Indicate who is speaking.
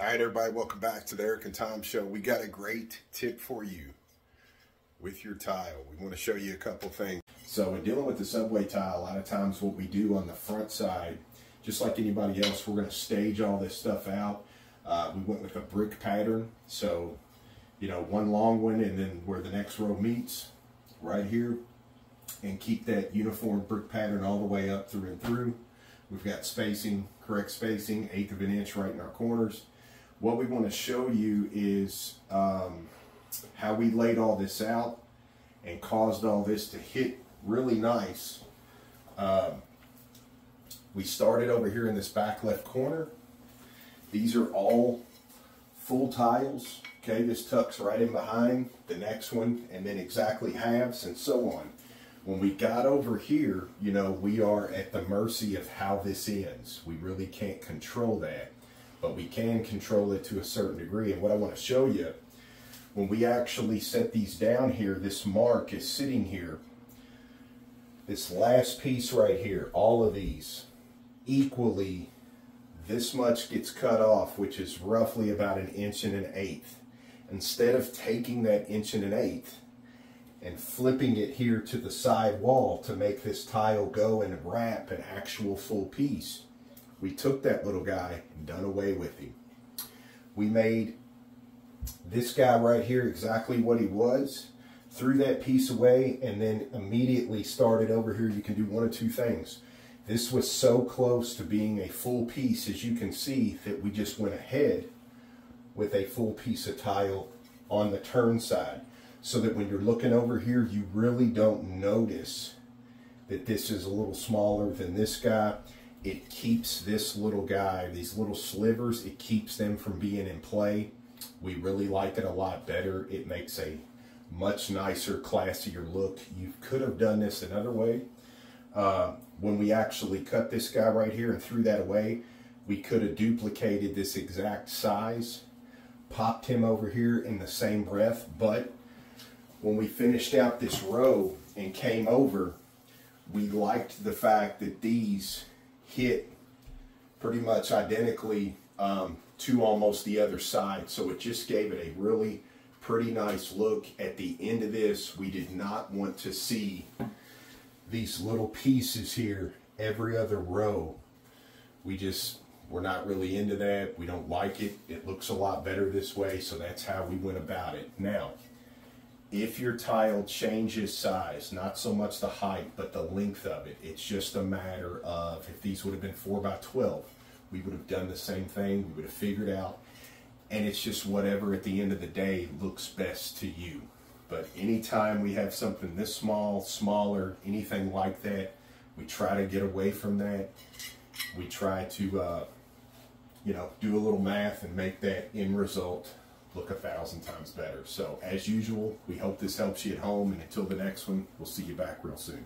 Speaker 1: All right, everybody, welcome back to the Eric and Tom Show. We got a great tip for you with your tile. We want to show you a couple things. So in dealing with the subway tile, a lot of times what we do on the front side, just like anybody else, we're going to stage all this stuff out. We went with a brick pattern. So, you know, one long one and then where the next row meets, right here. And keep that uniform brick pattern all the way up through and through. We've got spacing, correct spacing, 1/8 of an inch right in our corners. What we want to show you is how we laid all this out and caused all this to hit really nice. We started over here in this back left corner. These are all full tiles. Okay, this tucks right in behind the next one, and then exactly halves and so on. When we got over here, you know, we are at the mercy of how this ends. We really can't control that, but we can control it to a certain degree. And what I want to show you, when we actually set these down here, this mark is sitting here. This last piece right here, all of these, equally, this much gets cut off, which is roughly about 1 1/8 inches. Instead of taking that 1 1/8 inches and flipping it here to the side wall to make this tile go and wrap an actual full piece, we took that little guy and done away with him. We made this guy right here exactly what he was, threw that piece away, and then immediately started over here. You can do one of two things. This was so close to being a full piece, as you can see, that we just went ahead with a full piece of tile on the turn side, so that when you're looking over here, you really don't notice that this is a little smaller than this guy. It keeps this little guy, these little slivers, it keeps them from being in play. We really like it a lot better. It makes a much nicer, classier look. You could have done this another way. When we actually cut this guy right here and threw that away, we could have duplicated this exact size, popped him over here in the same breath, but when we finished out this row and came over, we liked the fact that these hit pretty much identically to almost the other side. So it just gave it a really pretty nice look. At the end of this, we did not want to see these little pieces here every other row. We're not really into that. We don't like it. It looks a lot better this way, so that's how we went about it. Now, if your tile changes size, not so much the height, but the length of it, it's just a matter of, if these would have been 4x12, we would have done the same thing. We would have figured out, and it's just whatever at the end of the day looks best to you. But anytime we have something this small, smaller, anything like that, we try to get away from that. We try to, you know, do a little math and make that end result look 1,000 times better. So as usual, we hope this helps you at home, and until the next one, we'll see you back real soon.